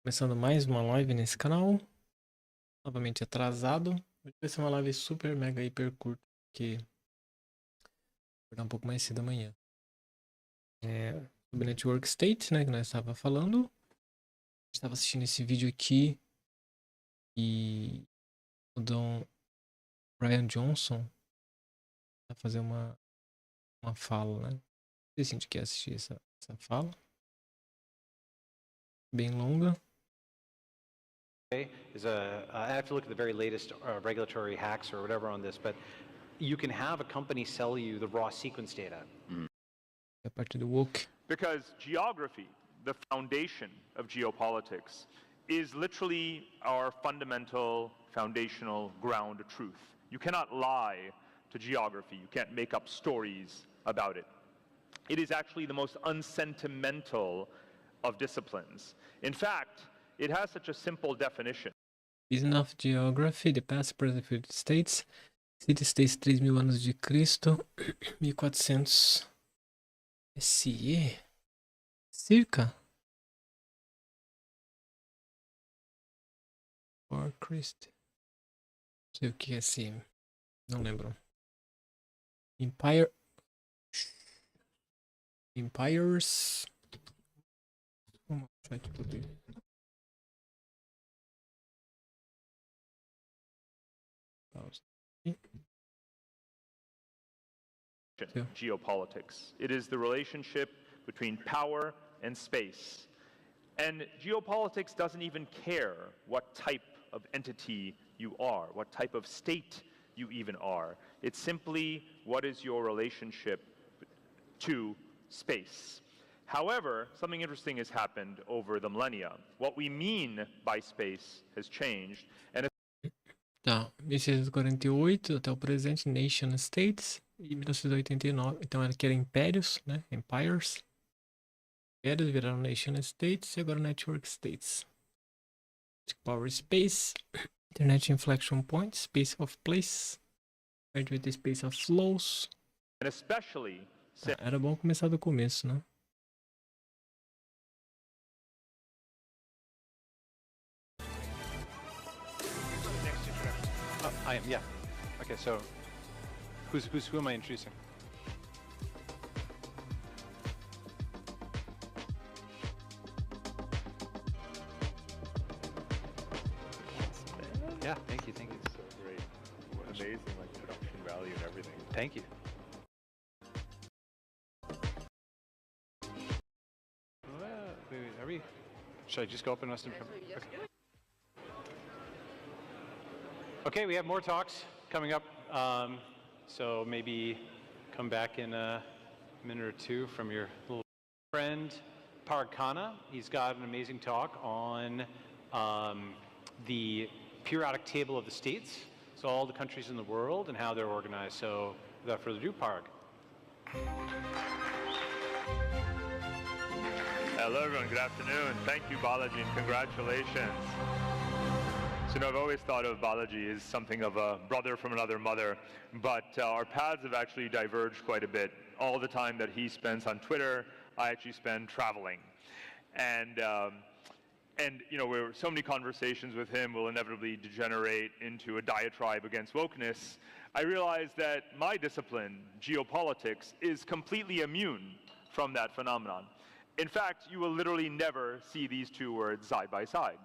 Começando mais uma live nesse canal, novamente atrasado. Hoje vai ser uma live super, mega, hiper curta, porque vou acordar um pouco mais cedo amanhã. Sobre Network State, né, que nós estava falando. Estava assistindo esse vídeo aqui e o Dom Brian Johnson vai fazer uma fala, né? Se a gente quer assistir essa fala, bem longa. I have to look at the very latest regulatory hacks or whatever on this, but you can have a company sell you the raw sequence data. A parte do woke. Because geography, the foundation of geopolitics, is literally our fundamental, foundational ground of truth. You cannot lie to geography. You can't make up stories about it. It is actually the most unsentimental of disciplines. In fact, it has such a simple definition. Business of Geography, the Past, Present, Future States. City-States 3.000 anos de Cristo, 1400 SE, circa for Christ. Não sei o que é SE, não lembro. Empires. Vamos achar aqui tudo. Geopolitics. It is the relationship between power and space. And geopolitics doesn't even care what type of entity you are, what type of state you even are. It's simply what is your relationship to space. However, something interesting has happened over the millennia. What we mean by space has changed. And Tá, 1648 até o presente, Nation States, e 1989, então era que eram impérios, né, empires, impérios viraram Nation States e agora Network States. Power Space, Internet Inflection Point, Space of Place, Graduate Space of Flows. And especially Era bom começar do começo, né? I am, yeah. Okay, so who am I introducing? Yeah, thank you. It's so great. Amazing, like production value and everything. Thank you. Wait, should I just go up and listen? Okay, we have more talks coming up, so maybe come back in a minute or two from your little friend, Parag Khanna. He's got an amazing talk on the periodic table of the states, so all the countries in the world and how they're organized. So without further ado, Parag. Hello everyone, good afternoon. Thank you, Balaji, and congratulations. So, I've always thought of Balaji as something of a brother from another mother, but our paths have actually diverged quite a bit. All the time that he spends on Twitter, I actually spend traveling. And where so many conversations with him will inevitably degenerate into a diatribe against wokeness, I realized that my discipline, geopolitics, is completely immune from that phenomenon. In fact, you will literally never see these two words side by side.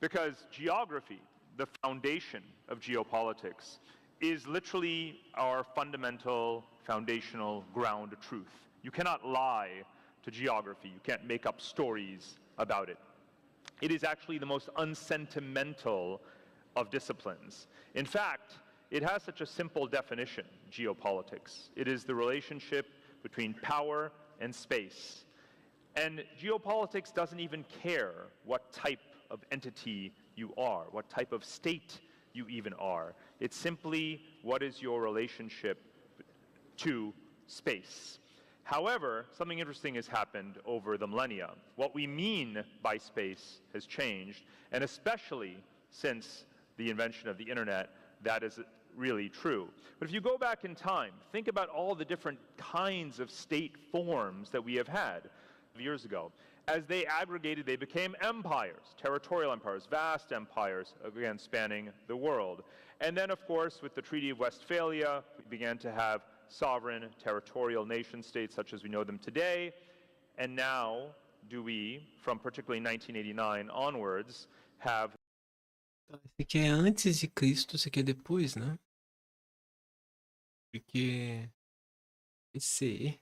Because geography, the foundation of geopolitics, is literally our fundamental, foundational ground of truth. You cannot lie to geography. You can't make up stories about it. It is actually the most unsentimental of disciplines. In fact, it has such a simple definition, geopolitics. It is the relationship between power and space. And geopolitics doesn't even care what type of entity you are, what type of state you even are. It's simply what is your relationship to space. However, something interesting has happened over the millennia. What we mean by space has changed, and especially since the invention of the internet, that is really true. But if you go back in time, think about all the different kinds of state forms that we have had years ago. as they aggregated, they became empires, territorial empires, vast empires, again, spanning the world. And then, of course, with the Treaty of Westphalia, we began to have sovereign territorial nation states such as we know them today. And now, do we, from particularly 1989 onwards, have... Esse aqui é antes de Cristo, esse aqui é depois, né? Porque esse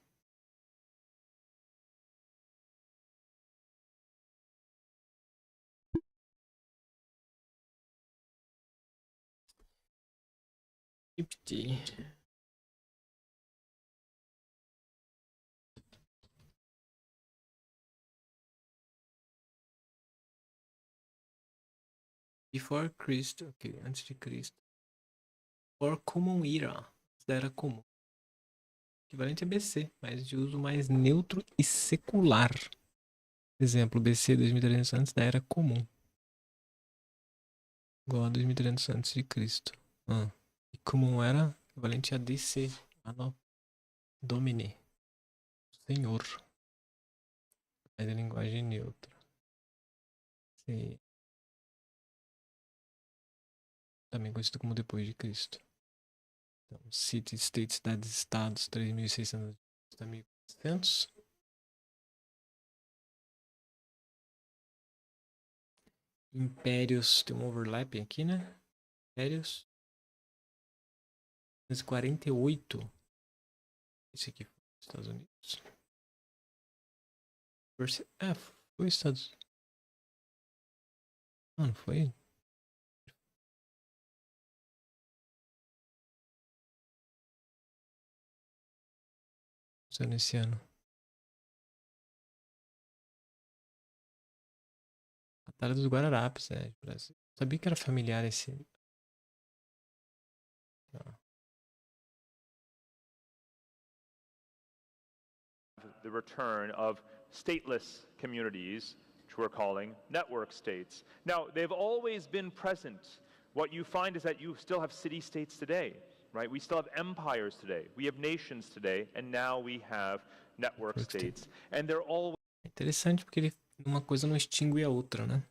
Before Christ, ok, antes de Cristo. For Common Era, da Era Comum. Equivalente a BC, mas de uso mais neutro e secular. Exemplo, BC 2300 antes da Era Comum. Igual a 2300 antes de Cristo. E Comum Era equivalente a DC, Anno Domini. Senhor. Mas é linguagem neutra. Sim. Também conhecido como depois de Cristo. Então, City, State, Cidades, Estados, 3.600 a 1.400. Impérios, tem um overlapping aqui, né? Impérios. 1948. Esse aqui foi os Estados Unidos. Foi Estados Unidos. Não foi? Nesse ano. Batalha dos Guararapes, Brasil. Sabia que era familiar esse. The return of stateless communities, which we're calling network states. Now, they've always been present. What you find is that you still have city-states today, right? We still have empires today. We have nations today, and now we have network states. And they're always... Interessante porque uma coisa não extingue a outra, né?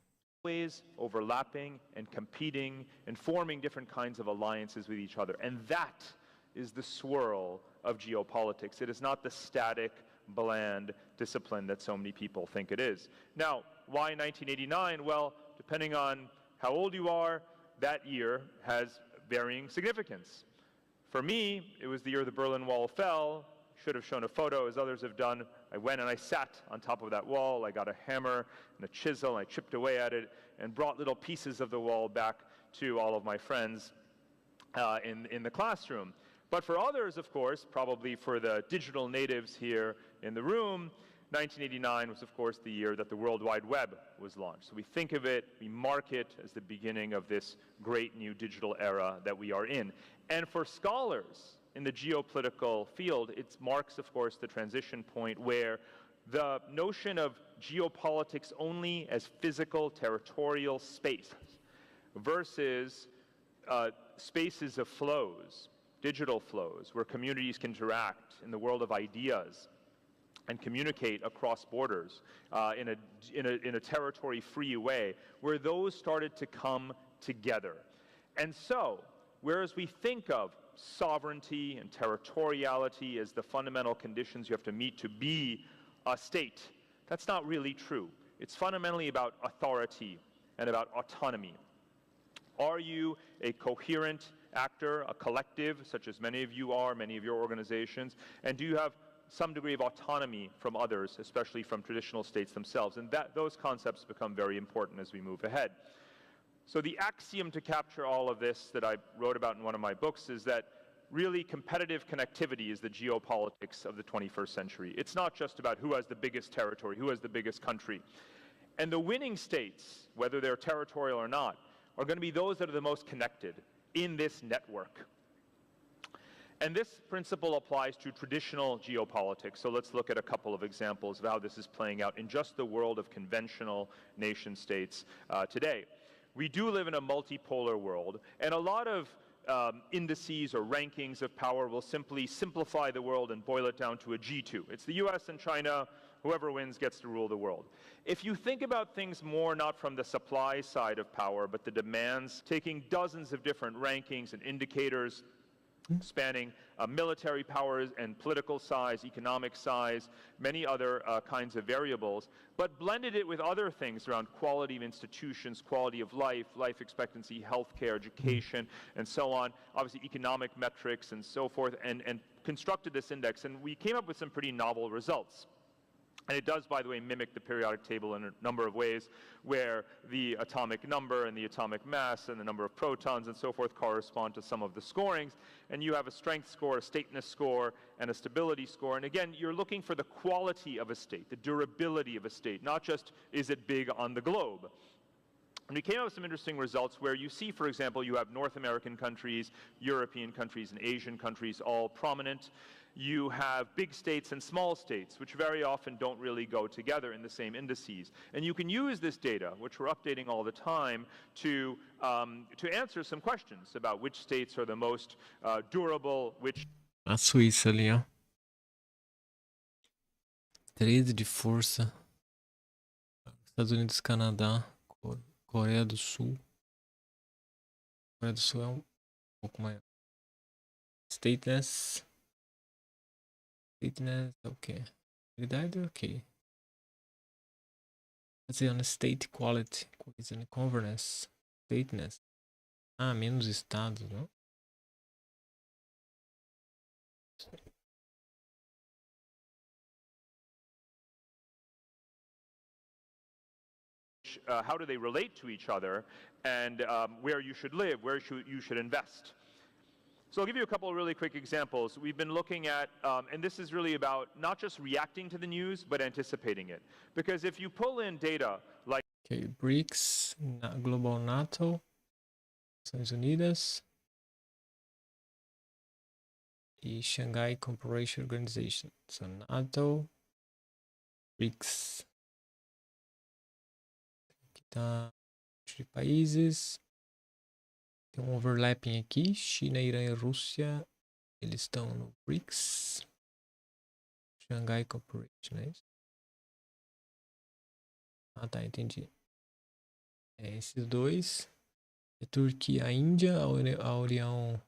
Always overlapping and competing and forming different kinds of alliances with each other. And that is the swirl of geopolitics. It is not the static, bland discipline that so many people think it is. Now, why 1989? Well, depending on how old you are, that year has varying significance. For me, it was the year the Berlin Wall fell. Should have shown a photo, as others have done. I went and I sat on top of that wall. I got a hammer and a chisel, and I chipped away at it and brought little pieces of the wall back to all of my friends in the classroom. But for others, of course, probably for the digital natives here in the room, 1989 was, of course, the year that the World Wide Web was launched. So we think of it, we mark it as the beginning of this great new digital era that we are in. And for scholars in the geopolitical field, it marks, of course, the transition point where the notion of geopolitics only as physical territorial space versus spaces of flows, digital flows, where communities can interact in the world of ideas and communicate across borders in a territory-free way, where those started to come together. And so, whereas we think of sovereignty and territoriality as the fundamental conditions you have to meet to be a state, that's not really true. It's fundamentally about authority and about autonomy. Are you a coherent actor, a collective, such as many of you are, many of your organizations, and do you have some degree of autonomy from others, especially from traditional states themselves? And those concepts become very important as we move ahead. So the axiom to capture all of this that I wrote about in one of my books is that really competitive connectivity is the geopolitics of the 21st century. It's not just about who has the biggest territory, who has the biggest country. And the winning states, whether they're territorial or not, are going to be those that are the most connected in this network. And this principle applies to traditional geopolitics. So let's look at a couple of examples of how this is playing out in just the world of conventional nation states today. We do live in a multipolar world, and a lot of indices or rankings of power will simply simplify the world and boil it down to a G2. It's the US and China whoever wins gets to rule the world. If you think about things more not from the supply side of power, but the demands, taking dozens of different rankings and indicators spanning military powers and political size, economic size, many other kinds of variables, but blended it with other things around quality of institutions, quality of life, life expectancy, healthcare, education, and so on, obviously economic metrics and so forth, and constructed this index. And we came up with some pretty novel results. And it does, by the way, mimic the periodic table in a number of ways, where the atomic number and the atomic mass and the number of protons and so forth correspond to some of the scorings. And you have a strength score, a stateness score, and a stability score. And again, you're looking for the quality of a state, the durability of a state, not just is it big on the globe. And we came up with some interesting results where you see, for example, you have North American countries, European countries, and Asian countries all prominent. You have big states and small states, which very often don't really go together in the same indices. And you can use this data, which we're updating all the time, to answer some questions about which states are the most durable, which... A Suíça ali, ó. 13 de força. Estados Unidos, Canadá, Coreia do Sul. Coreia do Sul é um pouco maior. Stateless. Stateless, ok. Qualidade, ok. Let's see on the state quality. Cohesion, governance. Stateless. Ah, menos estados, não? How do they relate to each other, and where you should live, where you should invest. So I'll give you a couple of really quick examples. We've been looking at, and this is really about not just reacting to the news, but anticipating it. Because if you pull in data like... Okay, BRICS, Global NATO, Nações Unidas, e Shanghai Cooperation Organization. So NATO, BRICS. Aqui tá de países. Tem um overlapping aqui. China, Irã e Rússia. Eles estão no BRICS. Shanghai Cooperation, é isso? Ah, tá, entendi. É esses dois. A Turquia, a Índia, a União...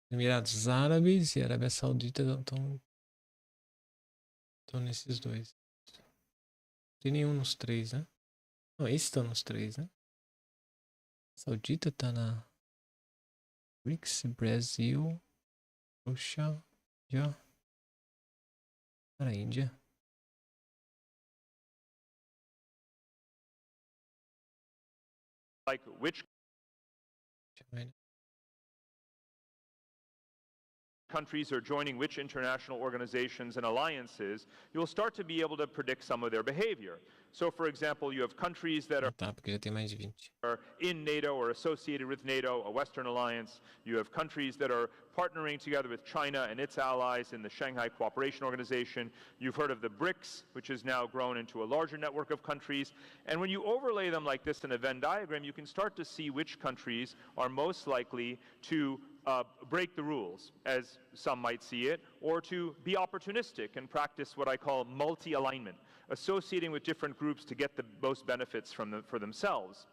Emirados Árabes e a Arábia Saudita estão nesses dois. Não tem nenhum nos três, né? Não, esses estão nos três, né? A Saudita tá na BRICS, Brasil, Rússia, já. Para a Índia. Like which countries are joining which international organizations and alliances, you'll start to be able to predict some of their behavior. So, for example, you have countries that Tá, porque já tem mais de 20. are in NATO or associated with NATO, a Western alliance. You have countries that are partnering together with China and its allies in the Shanghai Cooperation Organization. You've heard of the BRICS, which has now grown into a larger network of countries. And when you overlay them like this in a Venn diagram, you can start to see which countries are most likely to break the rules, as some might see it, or to be opportunistic and practice what I call multi-alignment, associating with different groups to get the most benefits for themselves.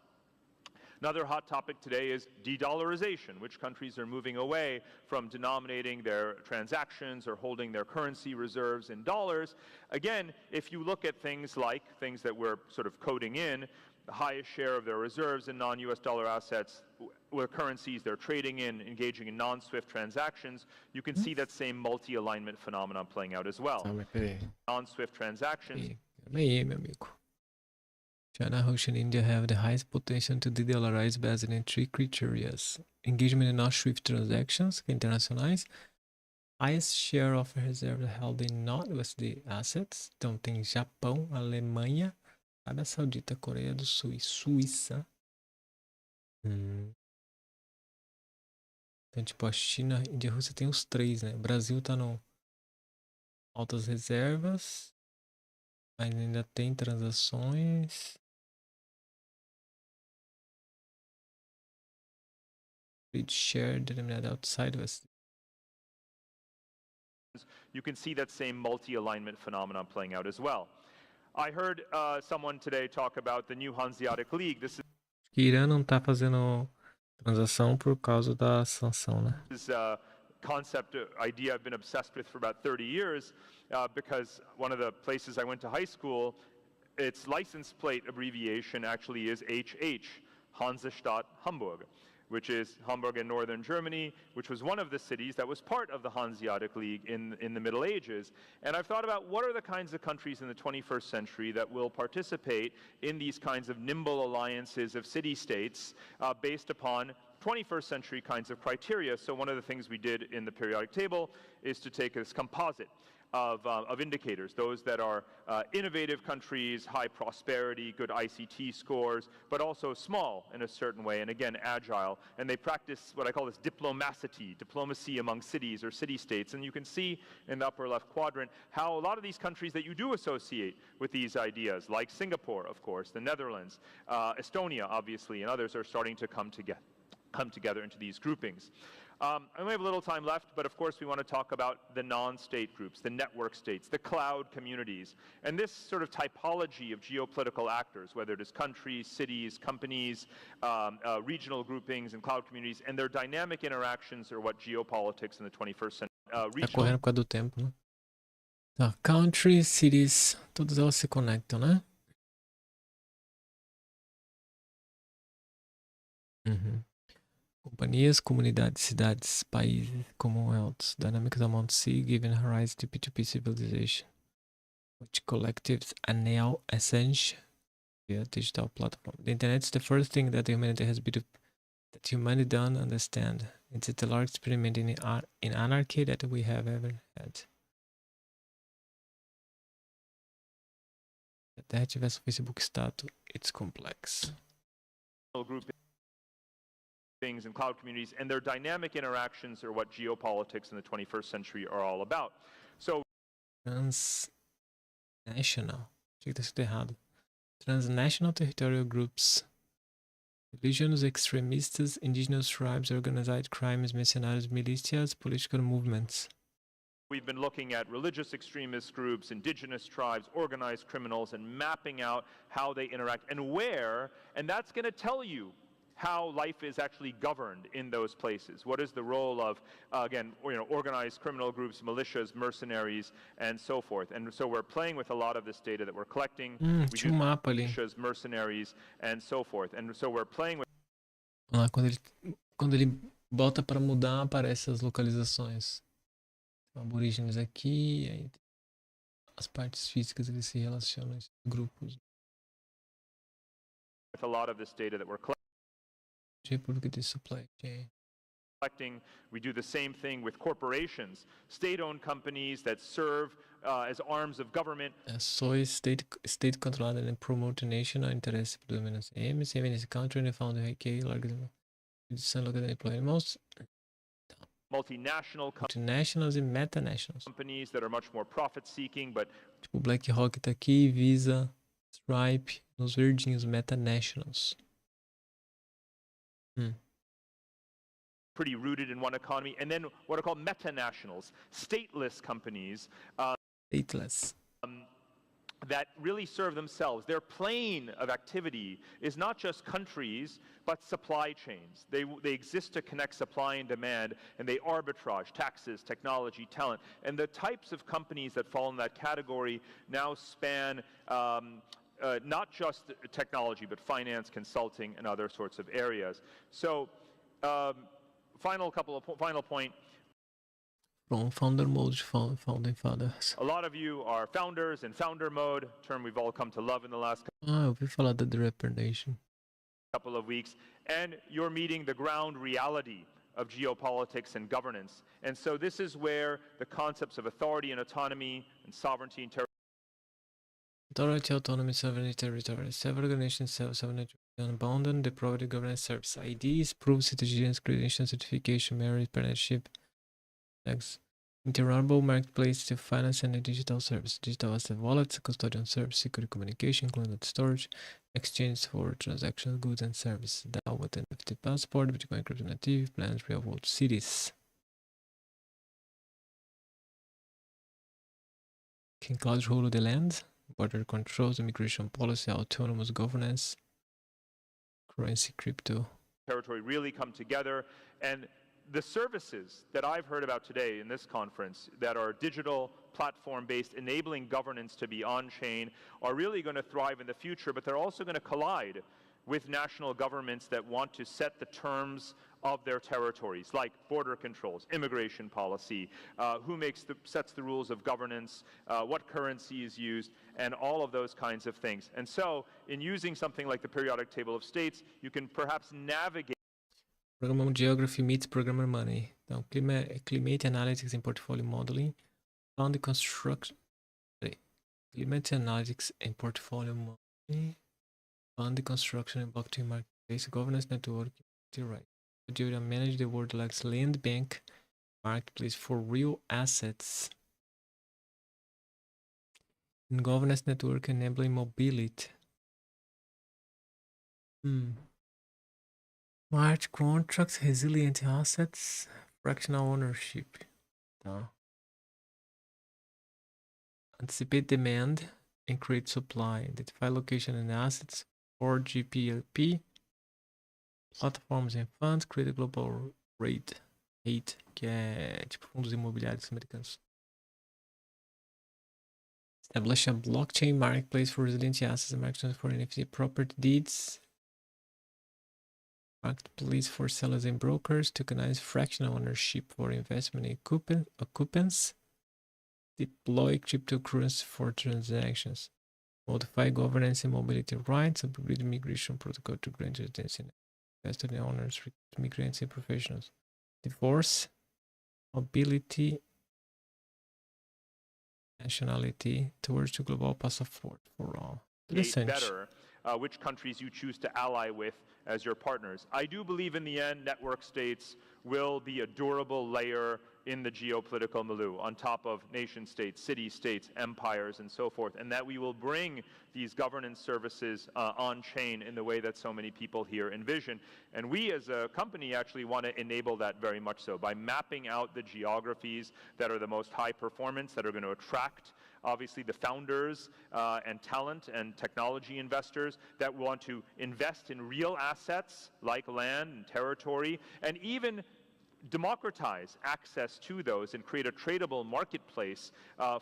Another hot topic today is de-dollarization, which countries are moving away from denominating their transactions or holding their currency reserves in dollars. Again, if you look at things like things that we're sort of coding in, the highest share of their reserves in non-US dollar assets, where currencies they're trading in, engaging in non-SWIFT transactions, you can see that same multi-alignment phenomenon playing out as well. Non-SWIFT transactions. Aí, meu amigo. China, Russia, and India have the highest potential to de-dollarize based on three criteria. Engagement in non-SWIFT transactions, internacionais. Highest share of reserves held in non-USD assets. Então tem Japão, Alemanha, Arábia Saudita, Coreia do Sul e Suíça. Então, tipo, a China, Índia e a Rússia tem os três, né? O Brasil tá no altas reservas, mas ainda tem transações. Trade share denominated outside USD. you can see that same multi-alignment phenomenon playing out as well. I heard someone today talk about the new Hanseatic League. This Que Irã não tá fazendo transação por causa da sanção, né? is a concept, idea I've been obsessed with for about 30 years because one of the places I went to high school, its license plate abbreviation actually is HH, Hansestadt Hamburg, which is Hamburg in northern Germany, which was one of the cities that was part of the Hanseatic League in the Middle Ages. And I've thought about what are the kinds of countries in the 21st century that will participate in these kinds of nimble alliances of city-states based upon 21st century kinds of criteria. So one of the things we did in the periodic table is to take this composite of indicators, those that are innovative countries, high prosperity, good ICT scores, but also small in a certain way, and again, agile. And they practice what I call this diplomacy among cities or city-states. And you can see in the upper left quadrant how a lot of these countries that you do associate with these ideas, like Singapore, of course, the Netherlands, Estonia, obviously, and others are starting to come together into these groupings. I only have a little time left, but of course we want to talk about the non-state groups, the network states, the cloud communities, and this sort of typology of geopolitical actors, whether it is countries, cities, companies, regional groupings, and cloud communities, and their dynamic interactions are what geopolitics in the 21st century. Tá correndo por causa do tempo, né? Tá, countries, cities, todas elas se conectam, né? Uhum. Companhias, comunidades, cidades, países, commonwealths, dynamics among sea, given rise to P2P civilization, which collectives enable essential via digital platform. The internet is the first thing that humanity don't understand. It's the largest experiment in anarchy that we have ever had. Se a Terra tivesse um Facebook status, it's complex. Groupings and cloud communities, and their dynamic interactions are what geopolitics in the 21st century are all about. So, Transnational. Achei que tá escrito errado. Transnational territorial groups. Religions, extremistas, indigenous tribes, organized crimes, mercenaries, militias, political movements. we've been looking at religious extremist groups, indigenous tribes, organized criminals, and mapping out how they interact and where, and that's going to tell you how life is actually governed in those places. What is the role of, again, organized criminal groups, militias, mercenaries, and so forth. And so we're playing with a lot of this data that we're collecting. We do mapa ali. militias, mercenaries, and so forth. And so we're playing with... Lá, quando ele bota para mudar, aparecem as localizações. Aborígenes aqui, aí as partes físicas eles se relacionam a esses grupos. With a lot of this data that we're República de Supply Chain. collecting, we do the same thing with corporations, state-owned companies that serve as arms of government. So state controlled and promote national interest predominance aim, same in this country and found UK larger most multinationals e metanationals. Companies that are much more profit-seeking, but tipo BlackRock tá aqui, Visa, Stripe, nos verdinhos, metanationals. Pretty rooted in one economy, and then what are called metanationals, stateless companies. Stateless. That really serve themselves. Their plane of activity is not just countries, but supply chains. They exist to connect supply and demand, and they arbitrage taxes, technology, talent. And the types of companies that fall in that category now span not just technology, but finance, consulting, and other sorts of areas. So, final point. From founder mode, founding fathers. A lot of you are founders in founder mode, term we've all come to love in the last eu ouvi falar da The Rapper Nation. couple of weeks, and you're meeting the ground reality of geopolitics and governance. And so this is where the concepts of authority and autonomy and sovereignty and territory. Authority, autonomy, sovereignty, territory. Self-organization, self-sovereignty, unbounded, deployed governance service. IDs, proof, citizenship, credential, certification, merit, partnership. Interoperable marketplace to finance and digital service. Digital asset wallets, custodian service, secure communication, cloud storage, exchange for transactional goods and services. DAO with NFT passport, Bitcoin crypto native, plans real world cities. can cloud rule the land, border controls, immigration policy, autonomous governance, currency, crypto. Territory really come together, and the services that I've heard about today in this conference that are digital, platform-based, enabling governance to be on-chain are really going to thrive in the future, but they're also going to collide with national governments that want to set the terms of their territories, like border controls, immigration policy, who sets the rules of governance, what currency is used, and all of those kinds of things. And so, in using something like the periodic table of states, you can perhaps navigate. Programmer Geography meets Programmer Money. Então, Climate Analytics and Portfolio Modeling, Fund Construction. Climate Analytics and Portfolio Modeling, Fund Construction and Blockchain Marketplace, Governance Network, right. You manage the world like land bank marketplace for real assets. And governance network enabling mobility. Smart contracts, resilient assets, fractional ownership. Tá. Anticipate demand and create supply. Identify location and assets for GPLP. Platforms and funds, create a global rate, que é tipo fundos imobiliários americanos. Establish a blockchain marketplace for resilient assets and marketplace for NFT property deeds. Marketplace for sellers and brokers. Tokenize fractional ownership for investment in occupants. Deploy cryptocurrency for transactions. Modify governance and mobility rights. Upgrade migration protocol to grant residency. Investor and owners, migrants and professionals. Divorce, mobility, nationality towards the global passport for all. Better which countries you choose to ally with as your partners. I do believe in the end network states will be a durable layer in the geopolitical milieu on top of nation states, city states, empires, and so forth, and that we will bring these governance services on chain in the way that so many people here envision. And we as a company actually want to enable that very much so by mapping out the geographies that are the most high performance, that are going to attract obviously the founders and talent and technology investors that want to invest in real assets like land and territory, and even democratize access to those and create a tradable marketplace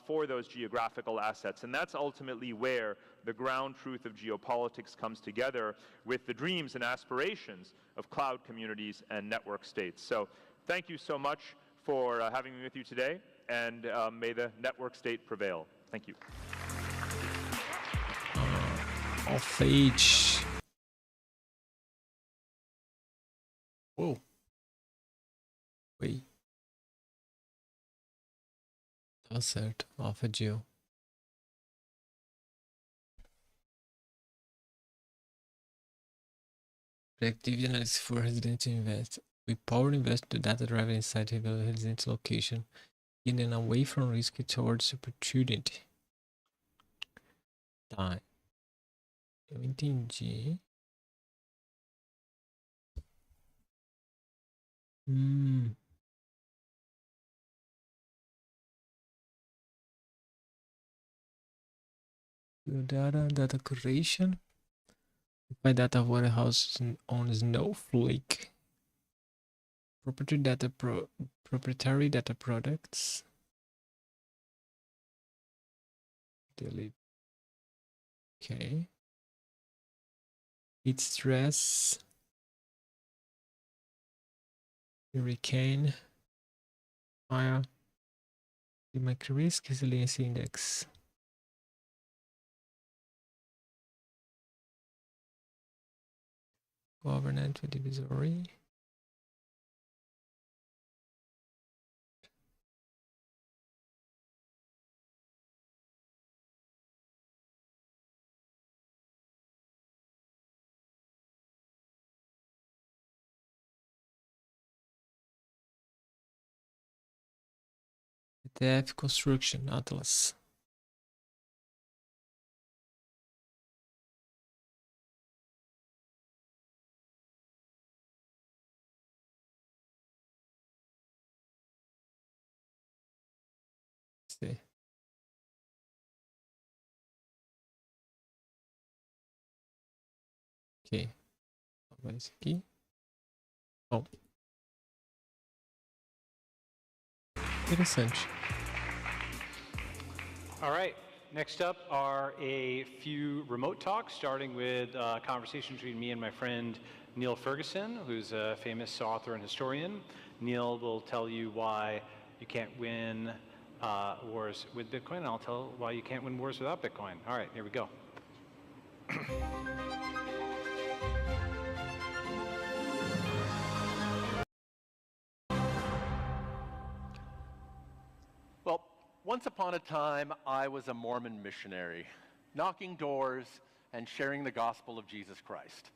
for those geographical assets. And that's ultimately where the ground truth of geopolitics comes together with the dreams and aspirations of cloud communities and network states. So thank you so much for having me with you today, and may the network state prevail. Thank you. Off age. Whoa. Wait. Tá certo. Off a Geo. Predictive analysis for resident invest. We power invest to data-driven insight reveal resident location, in and away from risk towards opportunity. Tá. Eu entendi. Data creation. By data warehouse on Snowflake. Proprietary data products. Delete. Okay. Heat stress. Hurricane. Fire. Climatic risk resilience index. Governance divisory. ETF construction atlas. See. Ok. Agora esse aqui. Bom. Interessante. All right, next up are a few remote talks, starting with a conversation between me and my friend Neil Ferguson, who's a famous author and historian. Neil will tell you why you can't win wars with Bitcoin, and I'll tell why you can't win wars without Bitcoin. All right, here we go. Well, once upon a time, I was a Mormon missionary, knocking doors and sharing the gospel of Jesus Christ.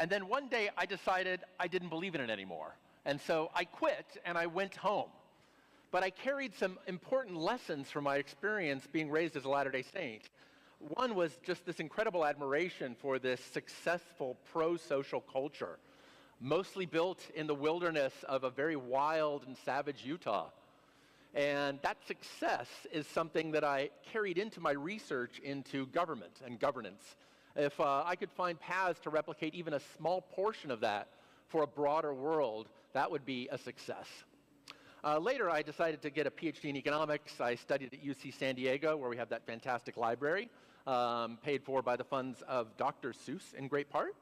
And then one day I decided I didn't believe in it anymore. And so I quit and I went home. But I carried some important lessons from my experience being raised as a Latter-day Saint. One was just this incredible admiration for this successful pro-social culture, mostly built in the wilderness of a very wild and savage Utah. And that success is something that I carried into my research into government and governance. If I could find paths to replicate even a small portion of that for a broader world, that would be a success. Later, I decided to get a PhD in economics. I studied at UC San Diego, where we have that fantastic library, paid for by the funds of Dr. Seuss in great part.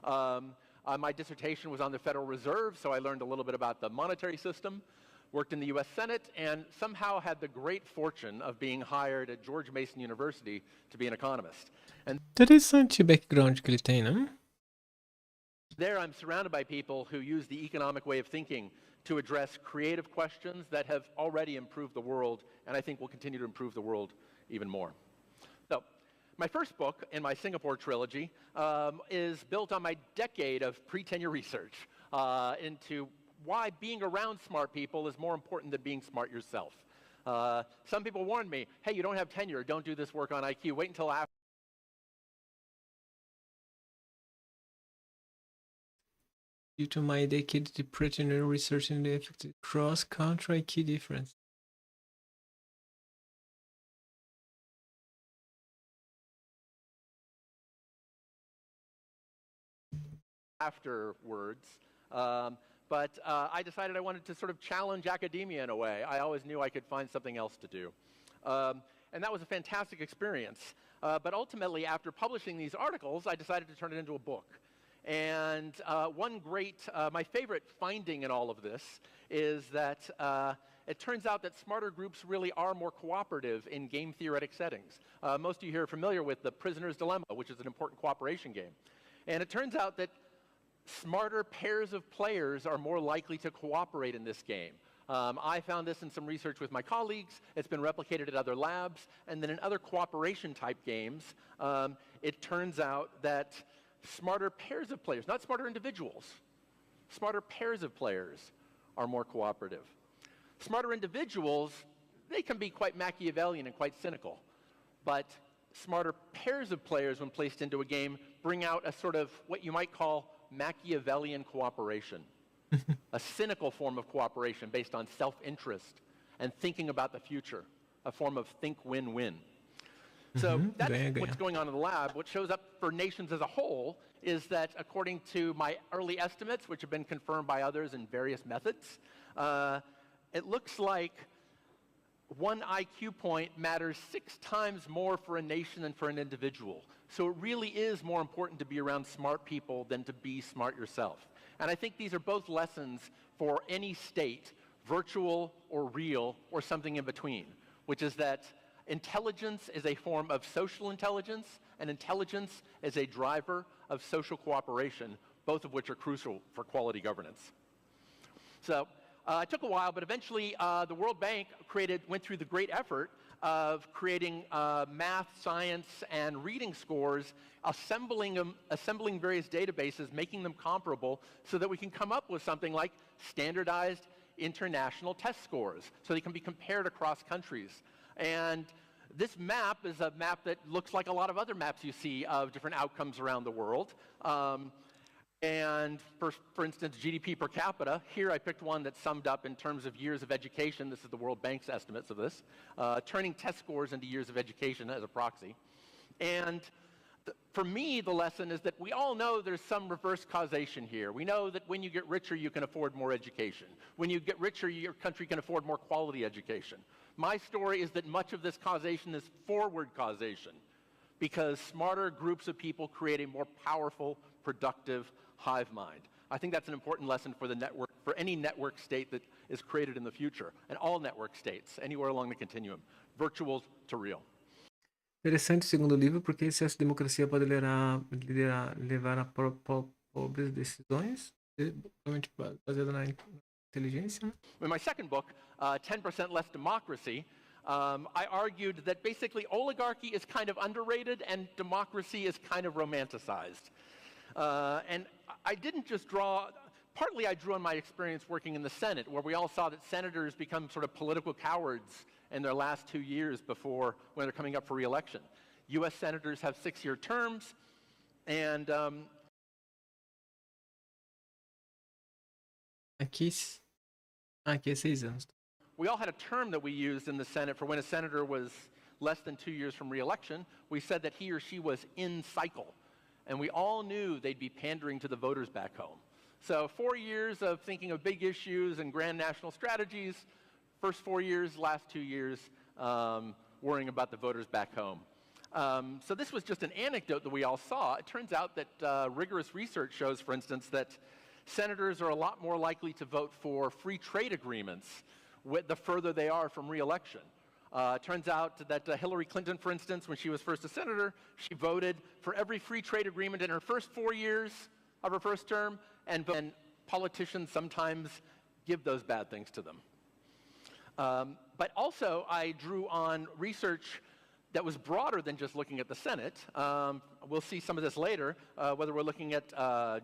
My dissertation was on the Federal Reserve, so I learned a little bit about the monetary system, worked in the US Senate, and somehow had the great fortune of being hired at George Mason University to be an economist. And Interessante o background que ele tem, né? there I'm surrounded by people who use the economic way of thinking to address creative questions that have already improved the world, and I think will continue to improve the world even more. So, my first book in my Singapore trilogy is built on my decade of pre-tenure research into why being around smart people is more important than being smart yourself. Some people warned me, hey, you don't have tenure, don't do this work on IQ, wait until after. Due to my decade of pre-tenure research in the effective cross-country IQ difference. Afterwards. But I decided I wanted to sort of challenge academia in a way. I always knew I could find something else to do. And that was a fantastic experience. But ultimately, after publishing these articles, I decided to turn it into a book. And my favorite finding in all of this is that it turns out that smarter groups really are more cooperative in game theoretic settings. Most of you here are familiar with the prisoner's dilemma, which is an important cooperation game. And it turns out that smarter pairs of players are more likely to cooperate in this game. I found this in some research with my colleagues. It's been replicated at other labs. And then in other cooperation type games, it turns out that smarter pairs of players, not smarter individuals, smarter pairs of players are more cooperative. Smarter individuals, they can be quite Machiavellian and quite cynical. But smarter pairs of players, when placed into a game, bring out a sort of what you might call Machiavellian cooperation, a cynical form of cooperation based on self-interest and thinking about the future, a form of think win-win. So that's what's going on in the lab. What shows up for nations as a whole is that according to my early estimates, which have been confirmed by others in various methods, it looks like one IQ point matters 6 times more for a nation than for an individual. So it really is more important to be around smart people than to be smart yourself. And I think these are both lessons for any state, virtual or real or something in between, which is that intelligence is a form of social intelligence, and intelligence is a driver of social cooperation, both of which are crucial for quality governance. So it took a while, but eventually the World Bank went through the great effort of creating math, science, and reading scores, assembling various databases, making them comparable so that we can come up with something like standardized international test scores so they can be compared across countries. And this map is a map that looks like a lot of other maps you see of different outcomes around the world. And for instance, GDP per capita, here I picked one that summed up in terms of years of education. This is the World Bank's estimates of this, turning test scores into years of education as a proxy. And for me, the lesson is that we all know there's some reverse causation here. We know that when you get richer, you can afford more education. When you get richer, your country can afford more quality education. My story is that much of this causation is forward causation, because smarter groups of people create a more powerful, productive hive mind. I think that's an important lesson for the network, for any network state that is created in the future, and all network states, anywhere along the continuum, virtual to real. Interessante o segundo livro, porque se essa democracia pode levar a pobres decisões, provavelmente baseada na inteligência. Né? In my second book, 10% Less Democracy, I argued that basically oligarchy is kind of underrated and democracy is kind of romanticized. And I didn't just draw, partly I drew on my experience working in the Senate, where we all saw that senators become sort of political cowards in their last 2 years before, when they're coming up for re-election. US senators have 6-year terms, and Aqui é 6 anos. we all had a term that we used in the Senate for when a senator was less than 2 years from re-election. We said that he or she was in cycle. And we all knew they'd be pandering to the voters back home. So 4 years of thinking of big issues and grand national strategies, first 4 years, last 2 years, worrying about the voters back home. So this was just an anecdote that we all saw. It turns out that rigorous research shows, for instance, that senators are a lot more likely to vote for free trade agreements the further they are from re-election. It turns out that Hillary Clinton, for instance, when she was first a senator, she voted for every free trade agreement in her first 4 years of her first term, and politicians sometimes give those bad things to them. But also, I drew on research that was broader than just looking at the Senate. We'll see some of this later, whether we're looking at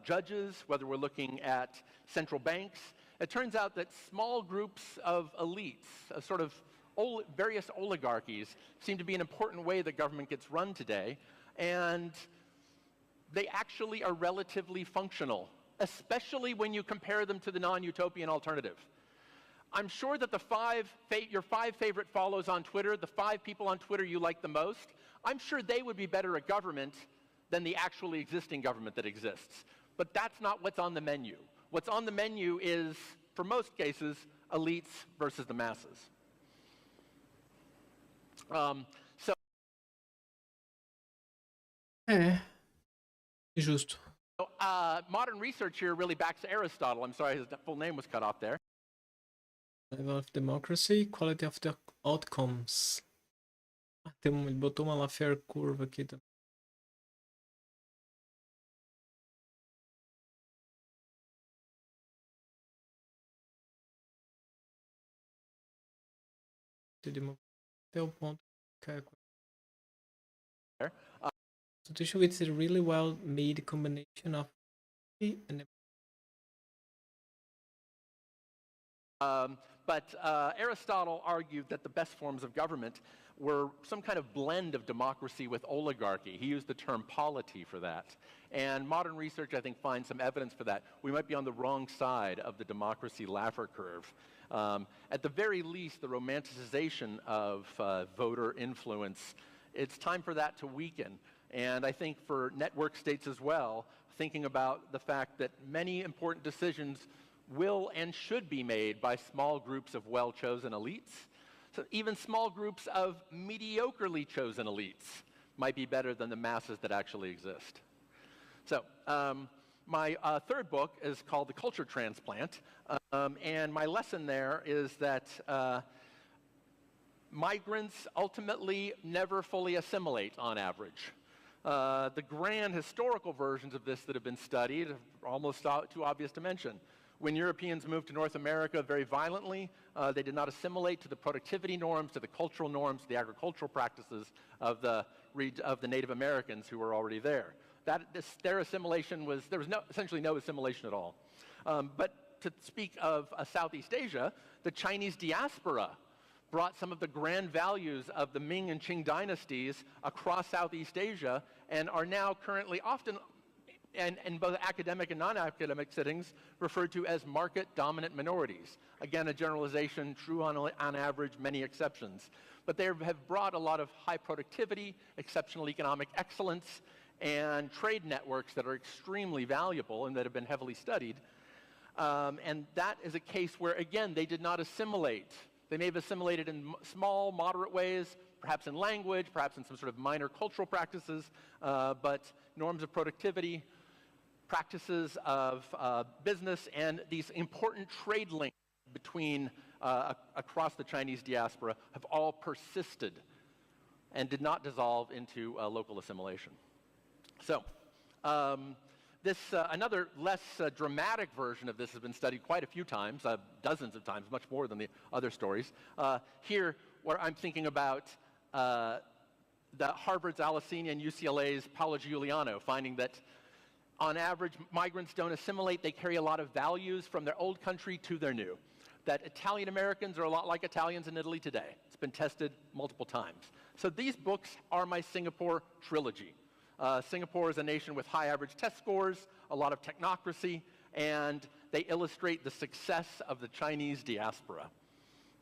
judges, whether we're looking at central banks. It turns out that small groups of elites, sort of various oligarchies, seem to be an important way that government gets run today, and they actually are relatively functional, especially when you compare them to the non-utopian alternative. I'm sure that your 5 favorite follows on Twitter, the 5 people on Twitter you like the most, I'm sure they would be better at government than the actually existing government that exists. But that's not what's on the menu. What's on the menu is, for most cases, elites versus the masses. Justo. Modern research here really backs Aristotle. I'm sorry, his full name was cut off there. Level of democracy, quality of the outcomes. Ele botou uma Laffer curva aqui também. Até o ponto que constitution with a really well made combination of and But Aristotle argued that the best forms of government were some kind of blend of democracy with oligarchy. He used the term polity for that. And modern research, I think, finds some evidence for that. We might be on the wrong side of the democracy Laffer curve. At the very least, the romanticization of voter influence, it's time for that to weaken. And I think for network states as well, thinking about the fact that many important decisions will and should be made by small groups of well-chosen elites. So even small groups of mediocrely chosen elites might be better than the masses that actually exist. So my third book is called The Culture Transplant, and my lesson there is that migrants ultimately never fully assimilate on average. The grand historical versions of this that have been studied are almost too obvious to mention. When Europeans moved to North America very violently, they did not assimilate to the productivity norms, to the cultural norms, to the agricultural practices of the Native Americans who were already there. Their assimilation there was essentially no assimilation at all. But to speak of Southeast Asia, the Chinese diaspora brought some of the grand values of the Ming and Qing dynasties across Southeast Asia and are now currently often, in both academic and non-academic settings, referred to as market-dominant minorities. Again, a generalization, true on average, many exceptions. But they have brought a lot of high productivity, exceptional economic excellence, and trade networks that are extremely valuable and that have been heavily studied. And that is a case where, again, they did not assimilate. They may have assimilated in small, moderate ways, perhaps in language, perhaps in some sort of minor cultural practices, but norms of productivity, practices of business, and these important trade links between across the Chinese diaspora have all persisted and did not dissolve into local assimilation. So another less dramatic version of this has been studied quite a few times, dozens of times, much more than the other stories. Here, where I'm thinking about the Harvard's Alessini and UCLA's Paolo Giuliano, finding that on average, migrants don't assimilate. They carry a lot of values from their old country to their new. That Italian Americans are a lot like Italians in Italy today. It's been tested multiple times. So these books are my Singapore trilogy. Singapore is a nation with high average test scores, a lot of technocracy, and they illustrate the success of the Chinese diaspora.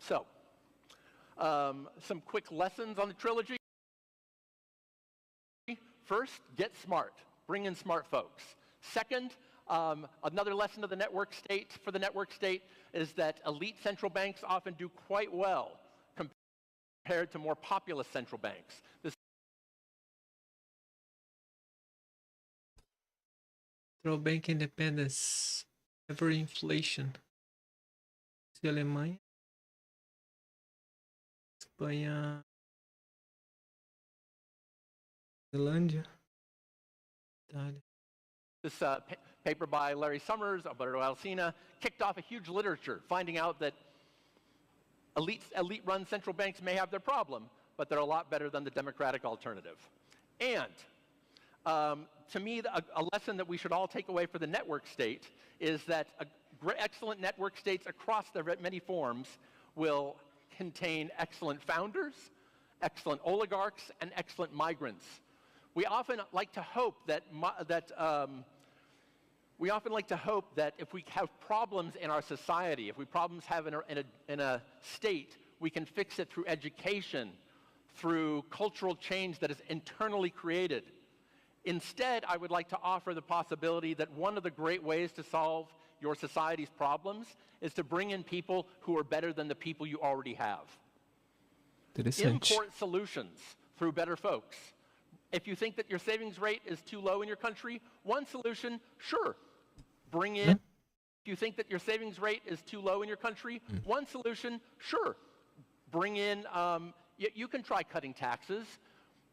So, some quick lessons on the trilogy. First, get smart. Bring in smart folks. Second, another lesson of the network state for the network state is that elite central banks often do quite well compared to more populous central banks. This Central Bank Independence, ever inflation. Se Alemanha, Espanha, Zelândia, Itália. This paper by Larry Summers, Alberto Alsina, kicked off a huge literature, finding out that elite-run central banks may have their problem, but they're a lot better than the democratic alternative. And to me, a lesson that we should all take away for the network state is that excellent network states across their many forms will contain excellent founders, excellent oligarchs, and excellent migrants. We often like to hope that if we have problems in our society, if we problems have in a state, we can fix it through education, through cultural change that is internally created. Instead, I would like to offer the possibility that one of the great ways to solve your society's problems is to bring in people who are better than the people you already have. Import solutions through better folks. If you think that your savings rate is too low in your country, one solution, sure, bring in. If you think that your savings rate is too low in your country, one solution, sure, bring in, you can try cutting taxes,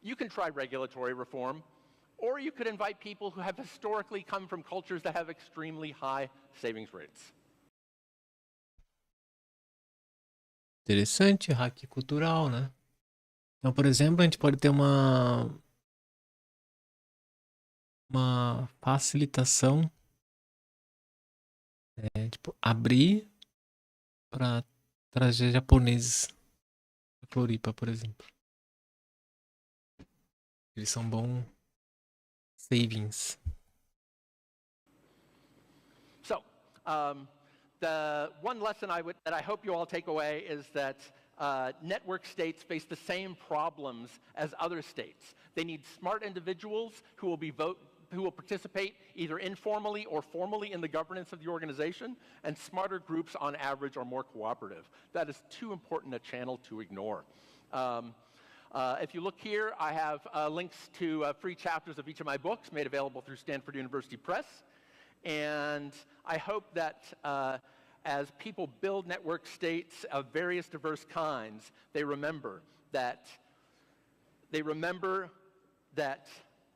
you can try regulatory reform, or you could invite people who have historically come from cultures that have extremely high savings rates. Interessante, hack cultural, né? Então, por exemplo, a gente pode ter uma facilitação, tipo, abrir para trazer japoneses para Floripa, por exemplo. Eles são bons savings. So, the one lesson that I hope you all take away is that network states face the same problems as other states. They need smart individuals who will participate either informally or formally in the governance of the organization, and smarter groups on average are more cooperative. That is too important a channel to ignore. If you look here, I have links to free chapters of each of my books made available through Stanford University Press. And I hope that as people build network states of various diverse kinds, they remember that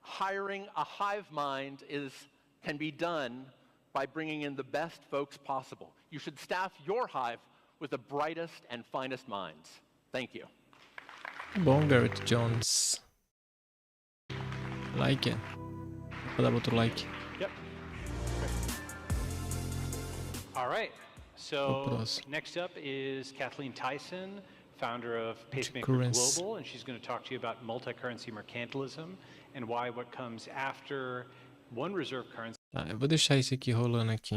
hiring a hive mind can be done by bringing in the best folks possible. You should staff your hive with the brightest and finest minds. Thank you. Bom, Garrett Jones. Like it. Vou dar outro like. Yep. All right. So next up is Kathleen Tyson, founder of Pacemaker Global, and she's going to talk to you about multi-currency mercantilism and why what comes after one reserve currency. Tá, eu vou deixar isso aqui rolando aqui.